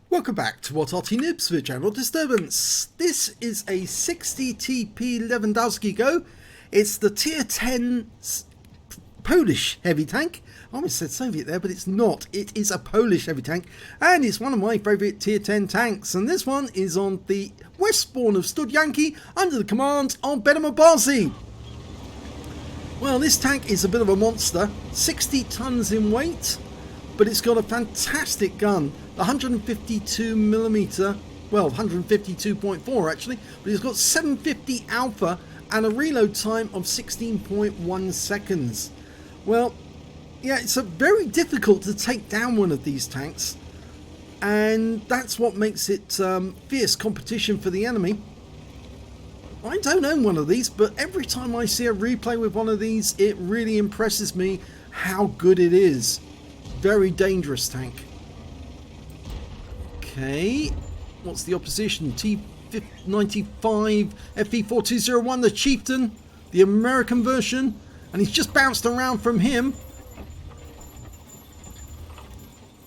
Welcome back to what Arty Noobs for General Disturbance. This is a 60TP Lewandowskiego. It's the tier 10 Polish heavy tank. I almost said Soviet there, but it's not. It is a Polish heavy tank, and it's one of my favourite tier 10 tanks. And this one is on the west spawn of Studzianki under the command of BetimAbazi. Well, this tank is a bit of a monster, 60 tons in weight, but it's got a fantastic gun. 152mm, well 152.4 actually, but it's got 750 alpha and a reload time of 16.1 seconds. Well, yeah, it's very difficult to take down one of these tanks, and that's what makes it fierce competition for the enemy. I don't own one of these, but every time I see a replay with one of these, it really impresses me how good it is. Very dangerous tank. Okay, what's the opposition? T95 FE4201, the Chieftain, the American version, and he's just bounced around from him.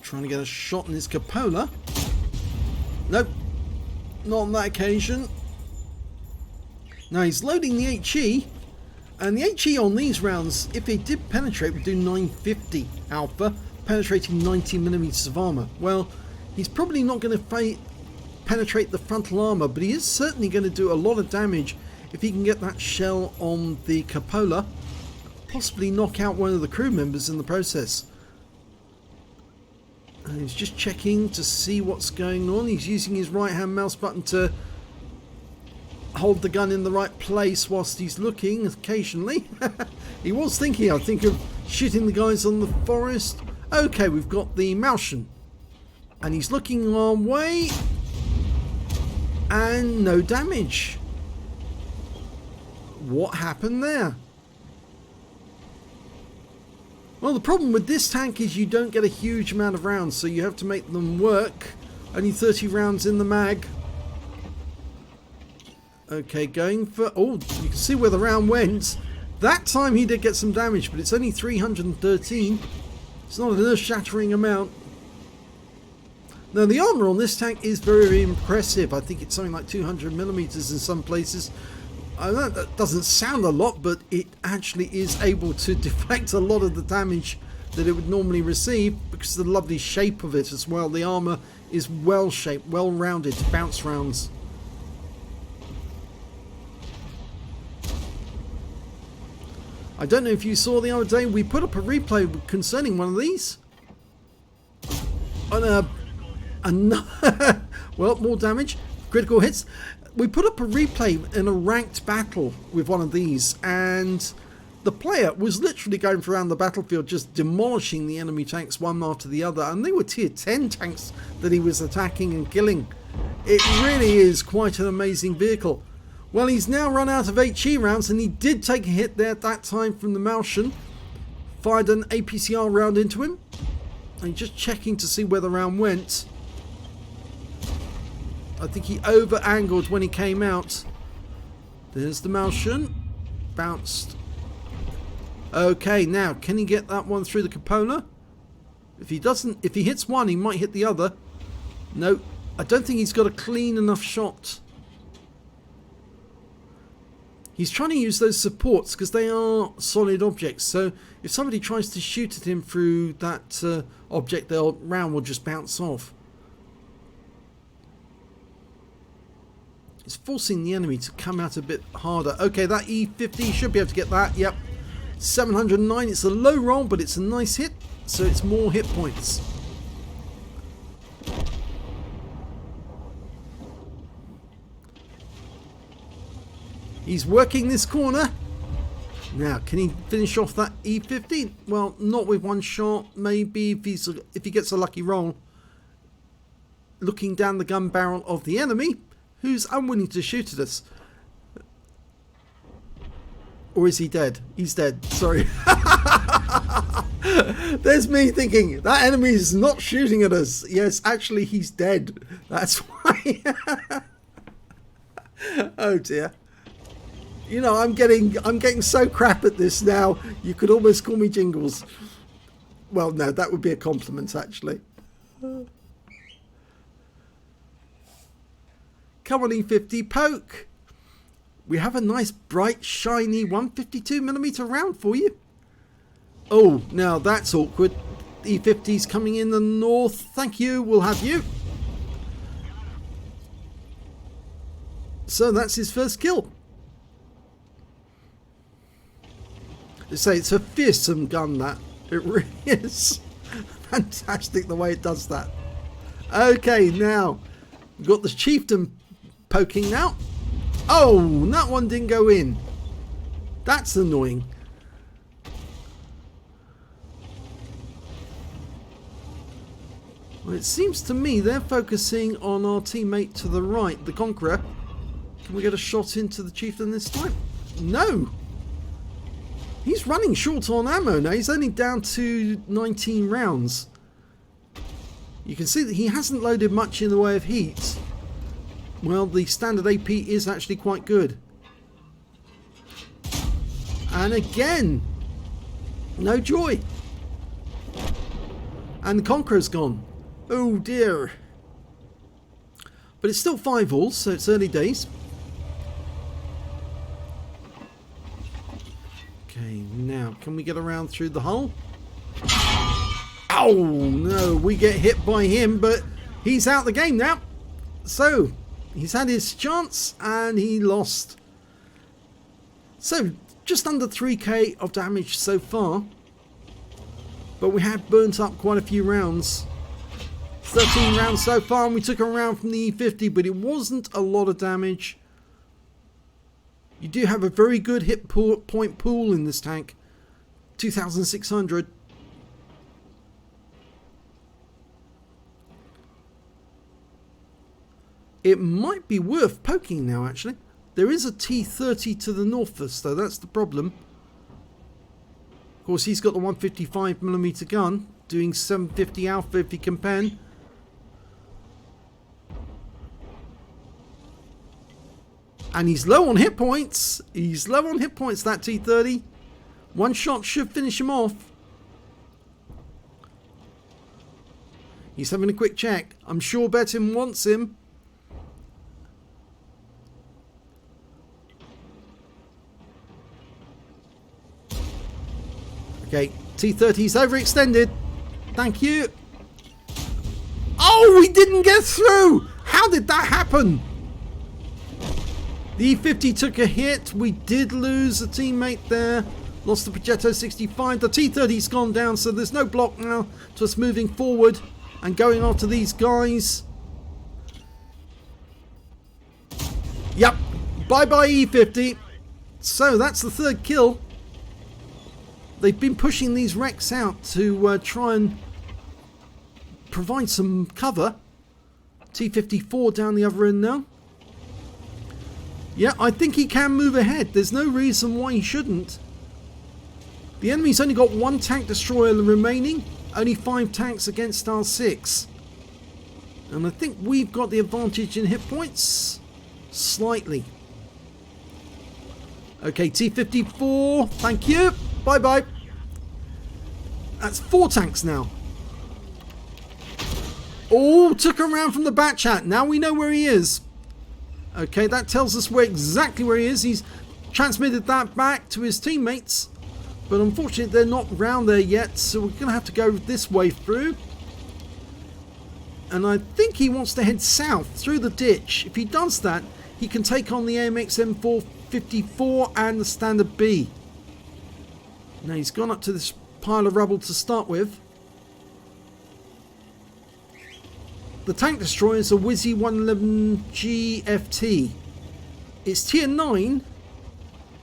Trying to get a shot in his cupola. Nope, not on that occasion. Now he's loading the HE, and the HE on these rounds, if it did penetrate, would do 950 alpha, penetrating 90mm of armor. Well, he's probably not going to penetrate the frontal armor, but he is certainly going to do a lot of damage if he can get that shell on the cupola, possibly knock out one of the crew members in the process. And he's just checking to see what's going on. He's using his right hand mouse button to hold the gun in the right place whilst he's looking occasionally. He was thinking, I think, of shooting the guys on the forest. Okay, we've got the Martian. And he's looking our way, and no damage. What happened there? Well, the problem with this tank is you don't get a huge amount of rounds, so you have to make them work. Only 30 rounds in the mag. Okay, going for... oh, you can see where the round went. That time he did get some damage, but it's only 313. It's not an earth-shattering amount. Now the armor on this tank is very, very impressive. I think it's something like 200mm in some places. I know that doesn't sound a lot, but it actually is able to deflect a lot of the damage that it would normally receive because of the lovely shape of it as well. The armor is well shaped, well rounded to bounce rounds. I don't know if you saw the other day, we put up a replay concerning one of these on a well, more damage, critical hits. We put up a replay in a ranked battle with one of these, and the player was literally going around the battlefield just demolishing the enemy tanks one after the other, and they were tier 10 tanks that he was attacking and killing. It really is quite an amazing vehicle. Well, he's now run out of HE rounds, and he did take a hit there at that time from the Martian. Fired an APCR round into him, and just checking to see where the round went. I think he over-angled when he came out. There's the Martian. Bounced. Okay, now, can he get that one through the cupola? If he doesn't, if he hits one, he might hit the other. No, I don't think he's got a clean enough shot. He's trying to use those supports because they are solid objects. So if somebody tries to shoot at him through that object, the round will just bounce off. It's forcing the enemy to come out a bit harder. Okay, that E50 should be able to get that. Yep. 709. It's a low roll, but it's a nice hit. So it's more hit points. He's working this corner. Now, can he finish off that E50? Well, not with one shot. Maybe if he gets a lucky roll. Looking down the gun barrel of the enemy, who's unwilling to shoot at us. Or is he dead? He's dead. Sorry. There's me thinking, that enemy is not shooting at us. Yes, actually he's dead. That's why. Oh dear. You know, I'm getting so crap at this now. You could almost call me Jingles. Well, no, that would be a compliment, actually. Come on, E50, poke. We have a nice, bright, shiny 152mm round for you. Oh, now that's awkward. E50's coming in the north. Thank you. We'll have you. So that's his first kill. They say it's a fearsome gun, that. It really is. Fantastic the way it does that. Okay, now we've got the chieftain poking now. Oh, that one didn't go in. That's annoying. Well, it seems to me they're focusing on our teammate to the right, the Conqueror. Can we get a shot into the chieftain this time? No. He's running short on ammo now. He's only down to 19 rounds. You can see that he hasn't loaded much in the way of heat. Well, the standard AP is actually quite good. And again, no joy. And the Conqueror's gone. Oh dear. But it's still 5-all, so it's early days. Okay, now, can we get around through the hull? Oh, no, we get hit by him, but he's out the game now. So, he's had his chance, and he lost. So, just under 3k of damage so far. But we have burnt up quite a few rounds. 13 rounds so far, and we took a round from the E50, but it wasn't a lot of damage. You do have a very good hit point pool in this tank. 2,600. It might be worth poking now, actually. There is a T30 to the north of us, though. That's the problem. Of course, he's got the 155mm gun, doing 750 alpha if he can pen. And he's low on hit points. He's low on hit points, that T30. One shot should finish him off. He's having a quick check. I'm sure Betim wants him. Okay, T30's overextended. Thank you. Oh, we didn't get through. How did that happen? The E50 took a hit. We did lose a teammate there. Lost the Progetto 65. The T30's gone down, so there's no block now to us moving forward and going after these guys. Yep. Bye-bye E50. So that's the third kill. They've been pushing these wrecks out to try and provide some cover. T54 down the other end now. Yeah, I think he can move ahead. There's no reason why he shouldn't. The enemy's only got one tank destroyer remaining. Only 5 tanks against our 6. And I think we've got the advantage in hit points. Slightly. Okay, T54. Thank you. Bye-bye. That's 4 tanks now. Oh, took him around from the back chat. Now we know where he is. Okay, that tells us exactly where he is. He's transmitted that back to his teammates. But unfortunately, they're not round there yet. So we're going to have to go this way through. And I think he wants to head south through the ditch. If he does that, he can take on the AMX M454 and the Standard B. Now he's gone up to this pile of rubble to start with. The tank destroyer is a Wizzy 111 GFT. It's tier 9,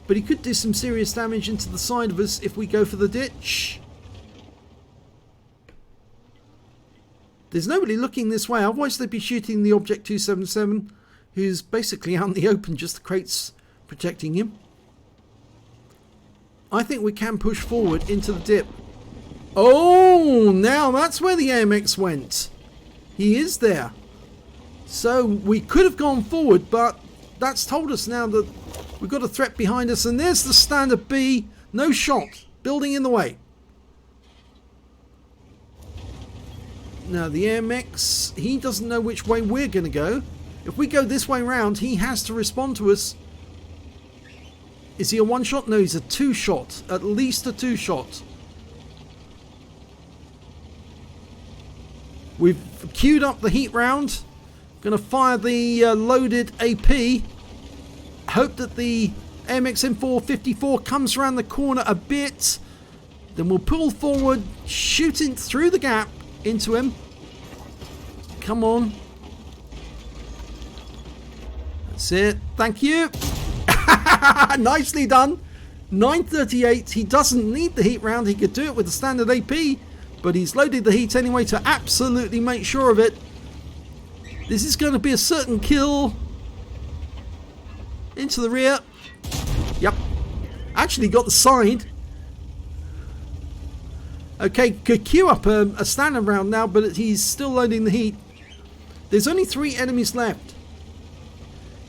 but he could do some serious damage into the side of us if we go for the ditch. There's nobody looking this way, otherwise they'd be shooting the Object 277, who's basically out in the open, just the crates protecting him. I think we can push forward into the dip. Oh, now that's where the AMX went. He is there. So we could have gone forward, but that's told us now that we've got a threat behind us. And there's the Standard B. No shot. Building in the way. Now the AMX, he doesn't know which way we're going to go. If we go this way round, he has to respond to us. Is he a one-shot? No, he's a two-shot. At least a two-shot. We've queued up the heat round. Going to fire the loaded AP. Hope that the MXM454 comes around the corner a bit. Then we'll pull forward, shooting through the gap into him. Come on. That's it. Thank you. Nicely done. 938. He doesn't need the heat round. He could do it with the standard AP. But he's loaded the heat anyway to absolutely make sure of it. This is going to be a certain kill. Into the rear. Yep. Actually got the side. Okay, could queue up a standard round now, but he's still loading the heat. There's only 3 enemies left.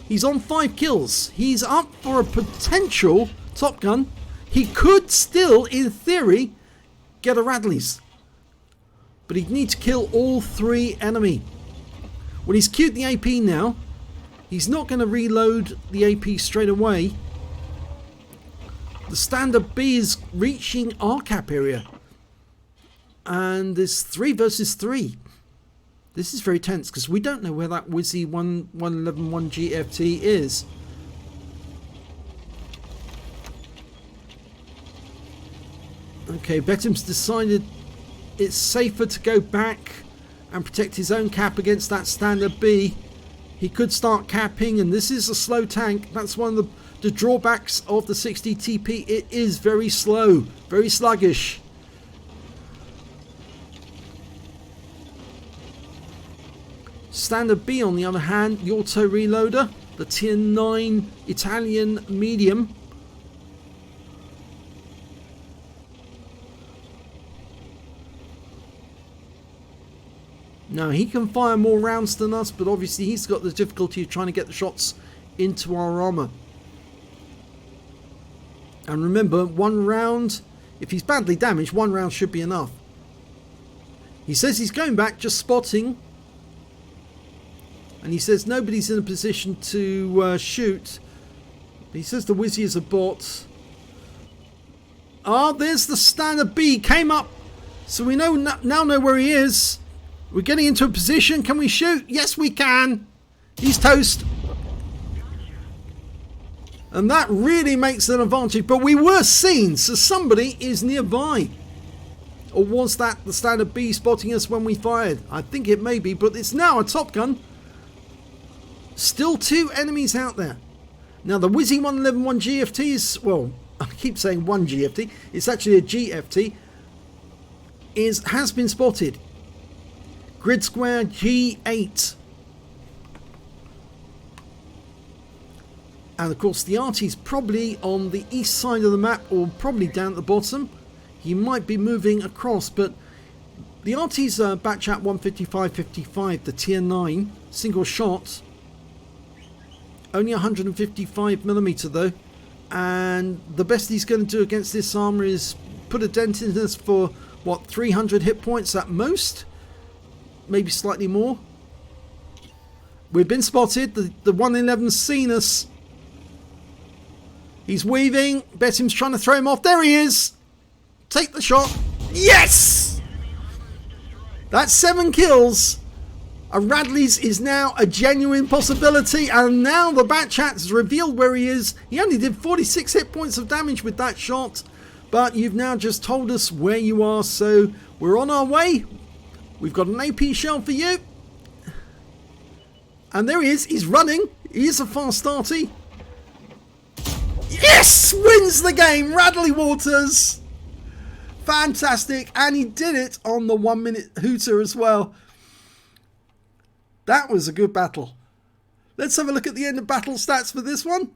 He's on 5 kills. He's up for a potential Top Gun. He could still, in theory, get a Radley's. But he'd need to kill all 3 enemy. Well, he's queued the AP now. He's not going to reload the AP straight away. The standard B is reaching our cap area. And there's 3 versus 3. This is very tense because we don't know where that Wizzy 1111 GFT is. Okay, Betim's decided it's safer to go back and protect his own cap against that standard B. He could start capping, and this is a slow tank. That's one of the drawbacks of the 60TP. It is very slow, very sluggish. Standard B, on the other hand, the auto reloader, the tier 9 Italian medium. Now, he can fire more rounds than us, but obviously he's got the difficulty of trying to get the shots into our armor. And remember, 1 round, if he's badly damaged, 1 round should be enough. He says he's going back, just spotting. And he says nobody's in a position to shoot. He says the Wizzy is a bot. Ah, there's the standard B, came up. So we now know where he is. We're getting into a position. Can we shoot? Yes, we can. He's toast. And that really makes an advantage. But we were seen, so somebody is nearby. Or was that the standard B spotting us when we fired? I think it may be, but it's now a Top Gun. Still 2 enemies out there. Now the Wizzy 1111 GFT is, well, I keep saying 1 GFT. It's actually a GFT. Has been spotted. Grid Square G8. And of course the Arty's probably on the east side of the map, or probably down at the bottom. He might be moving across, but the Arty's batch at 155.55, the tier 9 single shot. Only 155mm though, and the best he's going to do against this armor is put a dent in us for what, 300 hit points at most, maybe slightly more. We've been spotted. The 111's seen us. He's weaving. Betim's trying to throw him off. There he is. Take the shot. Yes! That's 7 kills. A Radley's is now a genuine possibility, and now the bat chat has revealed where he is. He only did 46 hit points of damage with that shot, but you've now just told us where you are, so we're on our way. We've got an AP shell for you. And there he is. He's running. He is a fast Arty. Yes! Wins the game. Radley Walters. Fantastic. And he did it on the 1-minute hooter as well. That was a good battle. Let's have a look at the end of battle stats for this one.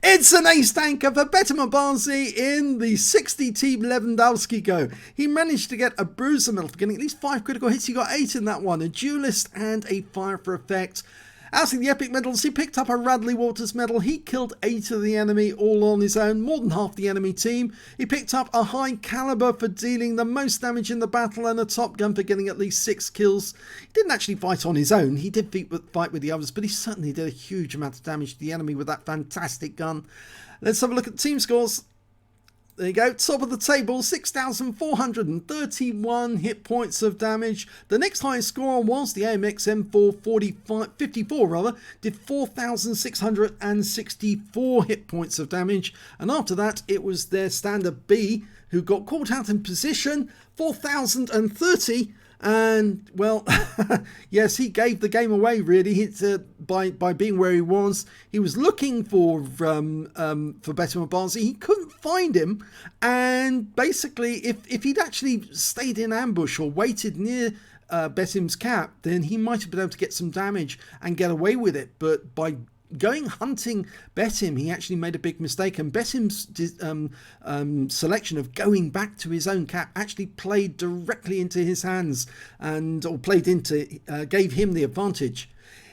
It's an ace tanker for BetimAbazi in the 60TP Lewandowskiego. He managed to get a bruiser medal for getting at least 5 critical hits. He got 8 in that one. A duelist and a fire for effect. Out of the epic medals, he picked up a Radley Walters Medal. He killed 8 of the enemy all on his own, more than half the enemy team. He picked up a high caliber for dealing the most damage in the battle and a top gun for getting at least 6 kills. He didn't actually fight on his own. He did fight with the others, but he certainly did a huge amount of damage to the enemy with that fantastic gun. Let's have a look at the team scores. There you go, top of the table, 6,431 hit points of damage. The next highest score was the AMX M454 did 4,664 hit points of damage. And after that, it was their standard B, who got caught out in position, 4,030. And well, yes, he gave the game away really. By being where he was. He was looking for BetimAbazi. He couldn't find him, and basically, if he'd actually stayed in ambush or waited near Betim's cap, then he might have been able to get some damage and get away with it. But by going hunting Betim, he actually made a big mistake, and Betim's selection of going back to his own cap actually played directly into his hands, gave him the advantage.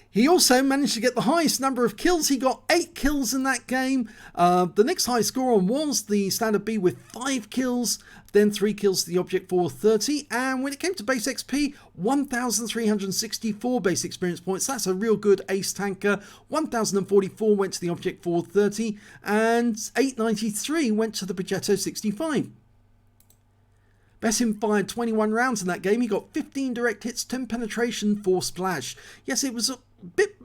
He also managed to get the highest number of kills. He got 8 kills in that game. The next highest score was the standard B with 5 kills, then 3 kills to the Object 430. And when it came to base XP, 1,364 base experience points. That's a real good ace tanker. 1,044 went to the Object 430 and 893 went to the Progetto 65. Betim fired 21 rounds in that game. He got 15 direct hits, 10 penetration, 4 splash. Yes, it was a bit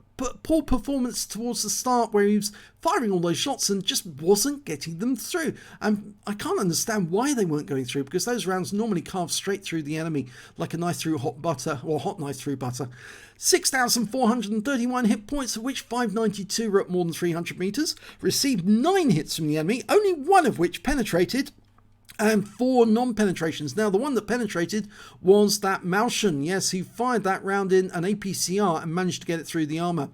poor performance towards the start where he was firing all those shots and just wasn't getting them through. And I can't understand why they weren't going through, because those rounds normally carve straight through the enemy like a knife through hot butter, or hot knife through butter. 6,431 hit points, of which 592 were at more than 300 meters. Received 9 hits from the enemy, only 1 of which penetrated, and 4 non-penetrations. Now, the one that penetrated was that Malshan. Yes, he fired that round in an APCR and managed to get it through the armor.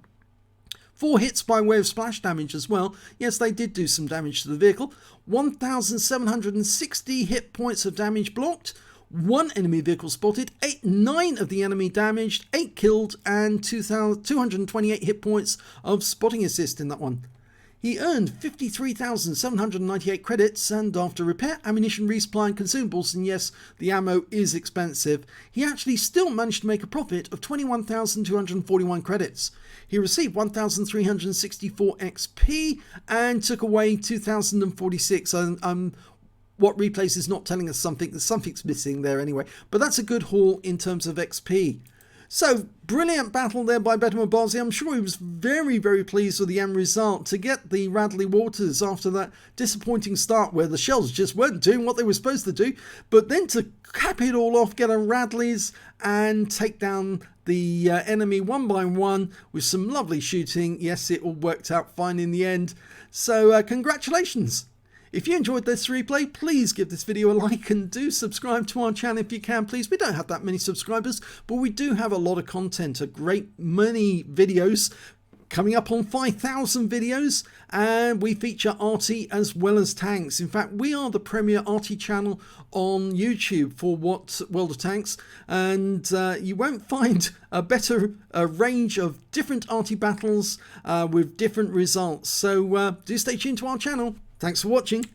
4 hits by way of splash damage as well. Yes, they did do some damage to the vehicle. 1,760 hit points of damage blocked. 1 enemy vehicle spotted. 9 of the enemy damaged. 8 killed, and 228 hit points of spotting assist in that one. He earned 53,798 credits, and after repair, ammunition, resupply and consumables, and yes, the ammo is expensive, he actually still managed to make a profit of 21,241 credits. He received 1,364 XP and took away 2,046. What replays is not telling us something, there's something's missing there anyway, but that's a good haul in terms of XP. So, brilliant battle there by BetimAbazi. I'm sure he was very, very pleased with the end result to get the Radley Walters after that disappointing start where the shells just weren't doing what they were supposed to do. But then to cap it all off, get a Radley's and take down the enemy one by one with some lovely shooting. Yes, it all worked out fine in the end. So, congratulations. If you enjoyed this replay, please give this video a like and do subscribe to our channel if you can, please. We don't have that many subscribers, but we do have a lot of content, a great many videos, coming up on 5,000 videos, and we feature Arty as well as tanks. In fact, we are the premier Arty channel on YouTube for World of Tanks, and you won't find a better range of different Arty battles with different results. So do stay tuned to our channel. Thanks for watching.